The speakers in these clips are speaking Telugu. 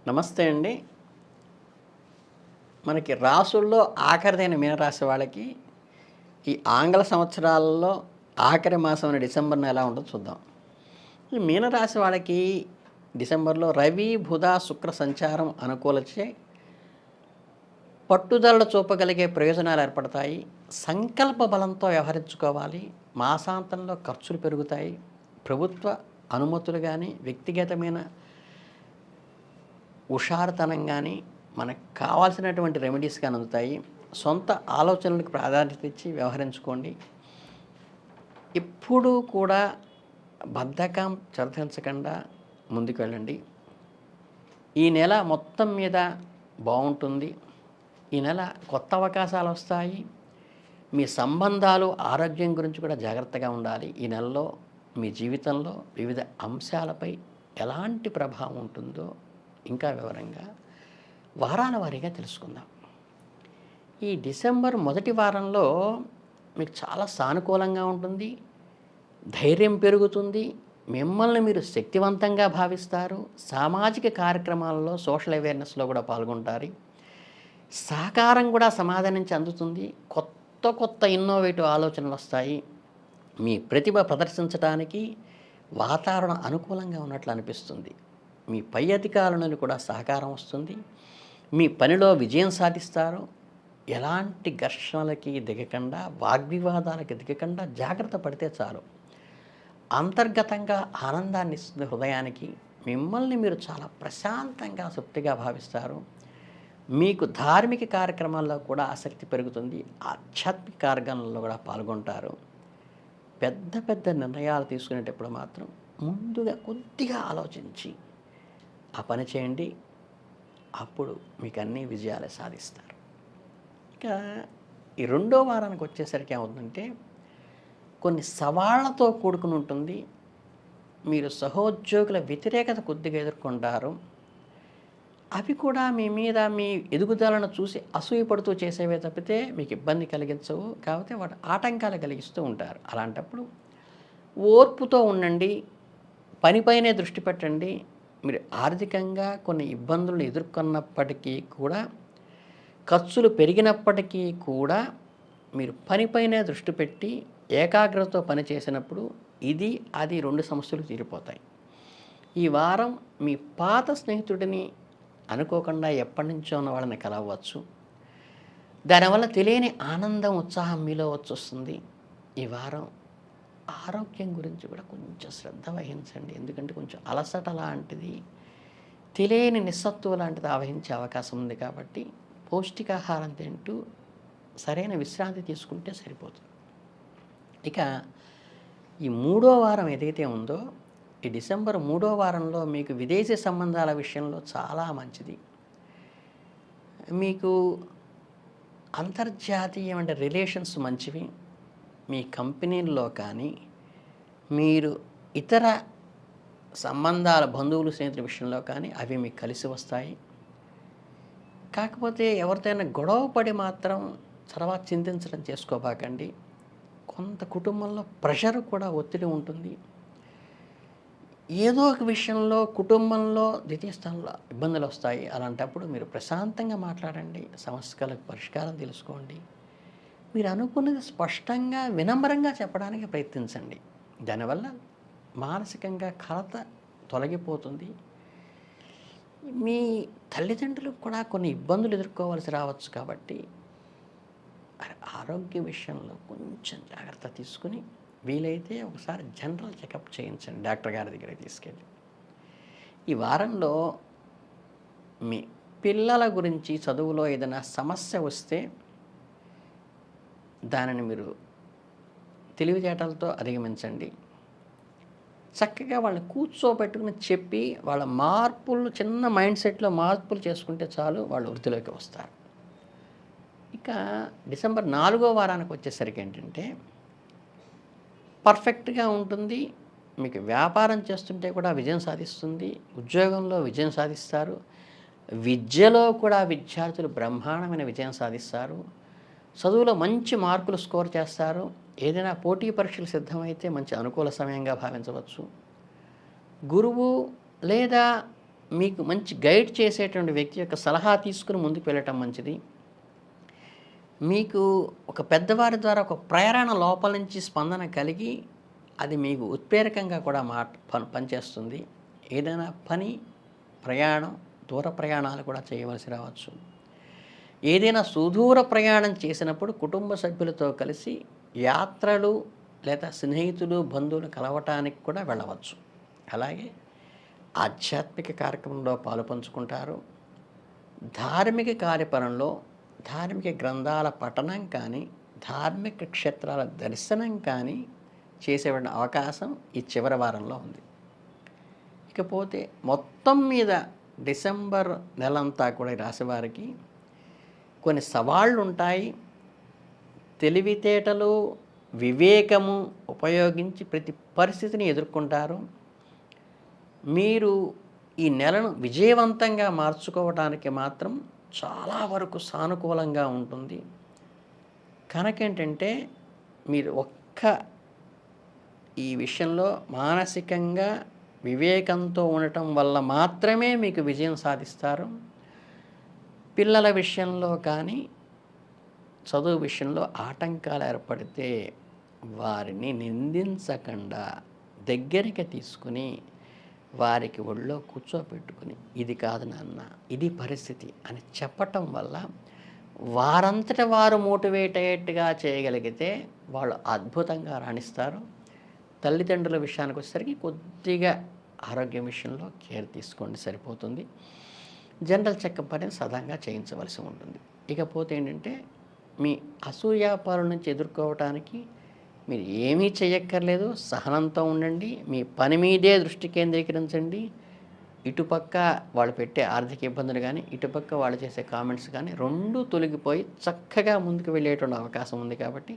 నమస్తే అండి. మనకి రాసుల్లో ఆఖరిదైన మీనరాశి వాళ్ళకి ఈ ఆంగ్ల సంవత్సరాలలో ఆఖరి మాసమైన డిసెంబర్ నెల ఎలా ఉంటుందో చూద్దాం. ఈ మీనరాశి వాళ్ళకి డిసెంబర్‌లో రవి, బుధ, శుక్ర సంచారం అనుకూలించే పట్టుదలలు చూపగలిగే ప్రయోజనాలు ఏర్పడతాయి. సంకల్ప బలంతో వ్యవహరించుకోవాలి. మాసాంతంలో ఖర్చులు పెరుగుతాయి. ప్రభుత్వ అనుమతులు గానీ, వ్యక్తిగతమైన హుషారుతనం గానీ, మనకు కావాల్సినటువంటి రెమెడీస్ గానీ అందుతాయి. సొంత ఆలోచనలకు ప్రాధాన్యత ఇచ్చి వ్యవహరించుకోండి. ఎప్పుడూ కూడా బద్ధకం ప్రదర్శించకుండా ముందుకు వెళ్ళండి. ఈ నెల మొత్తం మీద బావుంటుంది. ఈ నెల కొత్త అవకాశాలు వస్తాయి. మీ సంబంధాలు, ఆరోగ్యం గురించి కూడా జాగ్రత్తగా ఉండాలి. ఈ నెలలో మీ జీవితంలో వివిధ అంశాలపై ఎలాంటి ప్రభావం ఉంటుందో ఇంకా వివరంగా వారాల వారీగా తెలుసుకుందాం. ఈ డిసెంబర్ మొదటి వారంలో మీకు చాలా సానుకూలంగా ఉంటుంది. ధైర్యం పెరుగుతుంది. మిమ్మల్ని మీరు శక్తివంతంగా భావిస్తారు. సామాజిక కార్యక్రమాలలో సోషల్ అవేర్నెస్‌లో కూడా పాల్గొంటారు. సహకారం కూడా సమాజం నుంచి అందుతుంది. కొత్త ఇన్నోవేటివ్ ఆలోచనలు వస్తాయి. మీ ప్రతిభ ప్రదర్శించడానికి వాతావరణం అనుకూలంగా ఉన్నట్లు అనిపిస్తుంది. మీ పై అధికారుల నుండి కూడా సహకారం వస్తుంది. మీ పనిలో విజయం సాధిస్తారు. ఎలాంటి ఘర్షణలకి దిగకుండా, వాగ్వివాదాలకు దిగకుండా జాగ్రత్త పడితే చాలు. అంతర్గతంగా ఆనందాన్ని ఇస్తుంది హృదయానికి. మిమ్మల్ని మీరు చాలా ప్రశాంతంగా, తృప్తిగా భావిస్తారు. మీకు ధార్మిక కార్యక్రమాల్లో కూడా ఆసక్తి పెరుగుతుంది. ఆధ్యాత్మిక కార్యక్రమాల్లో కూడా పాల్గొంటారు. పెద్ద నిర్ణయాలు తీసుకునేటప్పుడు మాత్రం ముందుగా కొద్దిగా ఆలోచించి ఆ పని చేయండి. అప్పుడు మీకు అన్ని విజయాలే సాధిస్తారు. ఇక ఈ రెండో వారానికి వచ్చేసరికి ఏమవుతుందంటే కొన్ని సవాళ్లతో కూడుకుని ఉంటుంది. మీరు సహోద్యోగుల వ్యతిరేకత కొద్దిగా ఎదుర్కొంటారు. అవి కూడా మీ మీద మీ ఎదుగుదలను చూసి అసూయపడుతూ చేసేవే తప్పితే మీకు ఇబ్బంది కలిగించవు. కాకపోతే వాటి ఆటంకాలు కలిగిస్తూ ఉంటారు. అలాంటప్పుడు ఓర్పుతో ఉండండి. పనిపైనే దృష్టి పెట్టండి. మీరు ఆర్థికంగా కొన్ని ఇబ్బందులను ఎదుర్కొన్నప్పటికీ కూడా, ఖర్చులు పెరిగినప్పటికీ కూడా మీరు పనిపైనే దృష్టి పెట్టి ఏకాగ్రతతో పని చేసినప్పుడు ఇది, అది 2 సమస్యలు తీరిపోతాయి. ఈ వారం మీ పాత స్నేహితుడిని అనుకోకుండా ఎప్పటి నుంచో ఉన్న వాళ్ళని కలవచ్చు. దానివల్ల తెలియని ఆనందం, ఉత్సాహం మీలో వచ్చొస్తుంది. ఈ వారం ఆరోగ్యం గురించి కూడా కొంచెం శ్రద్ధ వహించండి. ఎందుకంటే కొంచెం అలసట లాంటిది, తెలియని నిస్సత్తువ లాంటిది ఆవహించే అవకాశం ఉంది. కాబట్టి పౌష్టికాహారం తింటూ సరైన విశ్రాంతి తీసుకుంటే సరిపోతుంది. ఇక ఈ మూడో వారం ఏదైతే ఉందో, ఈ డిసెంబర్ మూడో వారంలో మీకు విదేశీ సంబంధాల విషయంలో చాలా మంచిది. మీకు అంతర్జాతీయమైన రిలేషన్స్ మంచివి. మీ కంపెనీల్లో కానీ, మీరు ఇతర సంబంధాల, బంధువులు, స్నేహితుల విషయంలో కానీ అవి మీకు కలిసి వస్తాయి. కాకపోతే ఎవరితోనైనా గొడవ పడి మాత్రం తర్వాత చింతించడం చేసుకోబాకండి. కొంత కుటుంబంలో ప్రెషర్ కూడా, ఒత్తిడి ఉంటుంది. ఏదో ఒక విషయంలో కుటుంబంలో ద్వితీయ స్థానంలో ఇబ్బందులు వస్తాయి. అలాంటప్పుడు మీరు ప్రశాంతంగా మాట్లాడండి. సమస్యలకు పరిష్కారం తెలుసుకోండి. మీరు అనుకున్నది స్పష్టంగా, వినమ్రంగా చెప్పడానికి ప్రయత్నించండి. దానివల్ల మానసికంగా కలత తొలగిపోతుంది. మీ తల్లిదండ్రులకు కూడా కొన్ని ఇబ్బందులు ఎదుర్కోవాల్సి రావచ్చు. కాబట్టి ఆరోగ్య విషయంలో కొంచెం జాగ్రత్త తీసుకుని వీలైతే ఒకసారి జనరల్ చెకప్ చేయించండి డాక్టర్ గారి దగ్గరికి తీసుకెళ్ళి. ఈ వారంలో మీ పిల్లల గురించి చదువులో ఏదైనా సమస్య వస్తే దానిని మీరు తెలివితేటలతో అధిగమించండి. చక్కగా వాళ్ళని కూర్చోబెట్టుకుని చెప్పి వాళ్ళ మార్పులు, చిన్న మైండ్ సెట్లో మార్పులు చేసుకుంటే చాలు, వాళ్ళు వృద్ధిలోకి వస్తారు. ఇక డిసెంబర్ 4వ వారానికి వచ్చేసరికి ఏంటంటే పర్ఫెక్ట్గా ఉంటుంది. మీకు వ్యాపారం చేస్తుంటే కూడా విజయం సాధిస్తుంది. ఉద్యోగంలో విజయం సాధిస్తారు. విద్యలో కూడా విద్యార్థులు బ్రహ్మాండమైన విజయం సాధిస్తారు. చదువులో మంచి మార్కులు స్కోర్ చేస్తారు. ఏదైనా పోటీ పరీక్షలు సిద్ధమైతే మంచి అనుకూల సమయంగా భావించవచ్చు. గురువు లేదా మీకు మంచి గైడ్ చేసేటువంటి వ్యక్తి యొక్క సలహా తీసుకుని ముందుకు వెళ్ళటం మంచిది. మీకు ఒక పెద్దవారి ద్వారా ఒక ప్రేరణ లోపల నుంచి స్పందన కలిగి అది మీకు ఉత్ప్రేరకంగా కూడా పనిచేస్తుంది. ఏదైనా పని, ప్రయాణం, దూర ప్రయాణాలు కూడా చేయవలసి రావచ్చు. ఏదైనా సుదూర ప్రయాణం చేసినప్పుడు కుటుంబ సభ్యులతో కలిసి యాత్రలు లేదా స్నేహితులు, బంధువులు కలవటానికి కూడా వెళ్ళవచ్చు. అలాగే ఆధ్యాత్మిక కార్యక్రమంలో పాలుపంచుకుంటారు. ధార్మిక కార్యపరంలో ధార్మిక గ్రంథాల పఠనం కానీ, ధార్మిక క్షేత్రాల దర్శనం కానీ చేసేటువంటి అవకాశం ఈ చివరి వారంలో ఉంది. ఇకపోతే మొత్తం మీద డిసెంబర్ నెలంతా కూడా ఈ రాశివారికి కొన్ని సవాళ్ళు ఉంటాయి. తెలివితేటలు, వివేకము ఉపయోగించి ప్రతి పరిస్థితిని ఎదుర్కొంటారు. మీరు ఈ నెలను విజయవంతంగా మార్చుకోవడానికి మాత్రం చాలా వరకు సానుకూలంగా ఉంటుంది. కనుకేంటంటే మీరు ఈ విషయంలో మానసికంగా వివేకంతో ఉండటం వల్ల మాత్రమే మీకు విజయం సాధిస్తారు. పిల్లల విషయంలో కానీ, చదువు విషయంలో ఆటంకాలు ఏర్పడితే వారిని నిందించకుండా దగ్గరికి తీసుకుని వారికి ఒళ్ళో కూర్చోబెట్టుకుని, ఇది కాదు నాన్న, ఇది పరిస్థితి అని చెప్పటం వల్ల వారంతట వారు మోటివేట్ అయ్యేట్టుగా చేయగలిగితే వాళ్ళు అద్భుతంగా రాణిస్తారు. తల్లిదండ్రుల విషయానికి వచ్చేసరికి కొద్దిగా ఆరోగ్యం విషయంలో కేర్ తీసుకోండి, సరిపోతుంది. జనరల్ చెకప్ అనేది సదాంగా చేయించవలసి ఉంటుంది. ఇకపోతే ఏంటంటే మీ అసూయాపాల నుంచి ఎదుర్కోవటానికి మీరు ఏమీ చేయక్కర్లేదు. సహనంతో ఉండండి. మీ పని మీదే దృష్టి కేంద్రీకరించండి. ఇటుపక్క వాళ్ళు పెట్టే ఆర్థిక ఇబ్బందులు కానీ, ఇటుపక్క వాళ్ళు చేసే కామెంట్స్ కానీ రెండూ తొలగిపోయి చక్కగా ముందుకు వెళ్ళేటువంటి అవకాశం ఉంది. కాబట్టి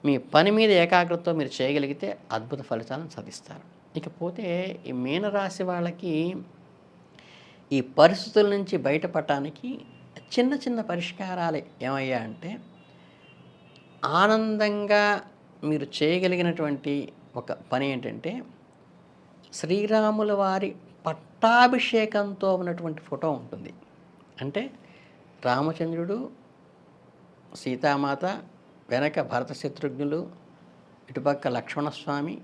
మీ పని మీద ఏకాగ్రతతో మీరు చేయగలిగితే అద్భుత ఫలితాలను సాధిస్తారు. ఇకపోతే ఈ మీనరాశి వాళ్ళకి ఈ పరిస్థితుల నుంచి బయటపడటానికి చిన్న చిన్న పరిష్కారాలు ఏమయ్యా అంటే, ఆనందంగా మీరు చేయగలిగినటువంటి ఒక పని ఏంటంటే, శ్రీరాముల వారి పట్టాభిషేకంతో ఉన్నటువంటి ఫోటో ఉంటుంది. అంటే రామచంద్రుడు, సీతామాత, వెనక భరత శత్రుఘ్నులు, ఇటుపక్క లక్ష్మణస్వామి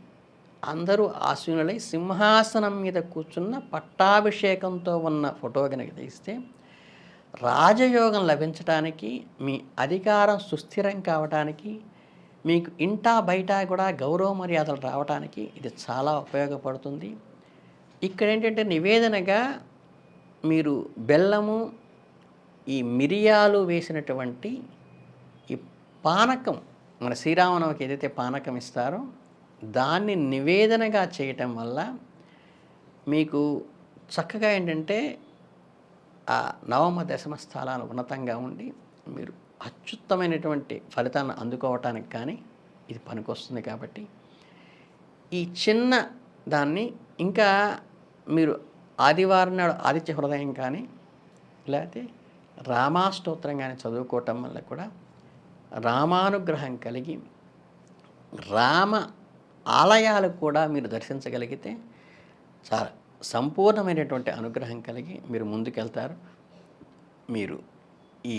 అందరూ ఆసీనులై సింహాసనం మీద కూర్చున్న పట్టాభిషేకంతో ఉన్న ఫోటో కనుక తీస్తే రాజయోగం లభించడానికి, మీ అధికారం సుస్థిరం కావడానికి, మీకు ఇంటా బయట కూడా గౌరవ మర్యాదలు రావడానికి ఇది చాలా ఉపయోగపడుతుంది. ఇక్కడ ఏంటంటే నివేదనగా మీరు బెల్లము, ఈ మిరియాలు వేసినటువంటి ఈ పానకం, మన శ్రీరామనవమికి ఏదైతే పానకం ఇస్తారో దాన్ని నివేదనగా చేయటం వల్ల మీకు చక్కగా ఏంటంటే ఆ నవమ దశమ స్థానాలు ఉన్నతంగా ఉండి మీరు అత్యుత్తమైనటువంటి ఫలితాన్ని అందుకోవటానికి కానీ ఇది పనికొస్తుంది. కాబట్టి ఈ చిన్న దాన్ని ఇంకా మీరు ఆదివారం నాడు ఆదిత్య హృదయం కానీ, లేకపోతే రామాష్టోత్తరం కానీ చదువుకోవటం వల్ల కూడా రామానుగ్రహం కలిగి రామ ఆలయాలు కూడా మీరు దర్శించగలిగితే చాలా సంపూర్ణమైనటువంటి అనుగ్రహం కలిగి మీరు ముందుకెళ్తారు. మీరు ఈ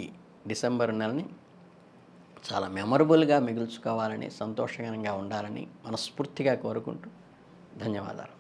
డిసెంబర్ నెలని చాలా మెమరబుల్గా మిగుల్చుకోవాలని, సంతోషకరంగా ఉండాలని మనస్ఫూర్తిగా కోరుకుంటూ ధన్యవాదాలు.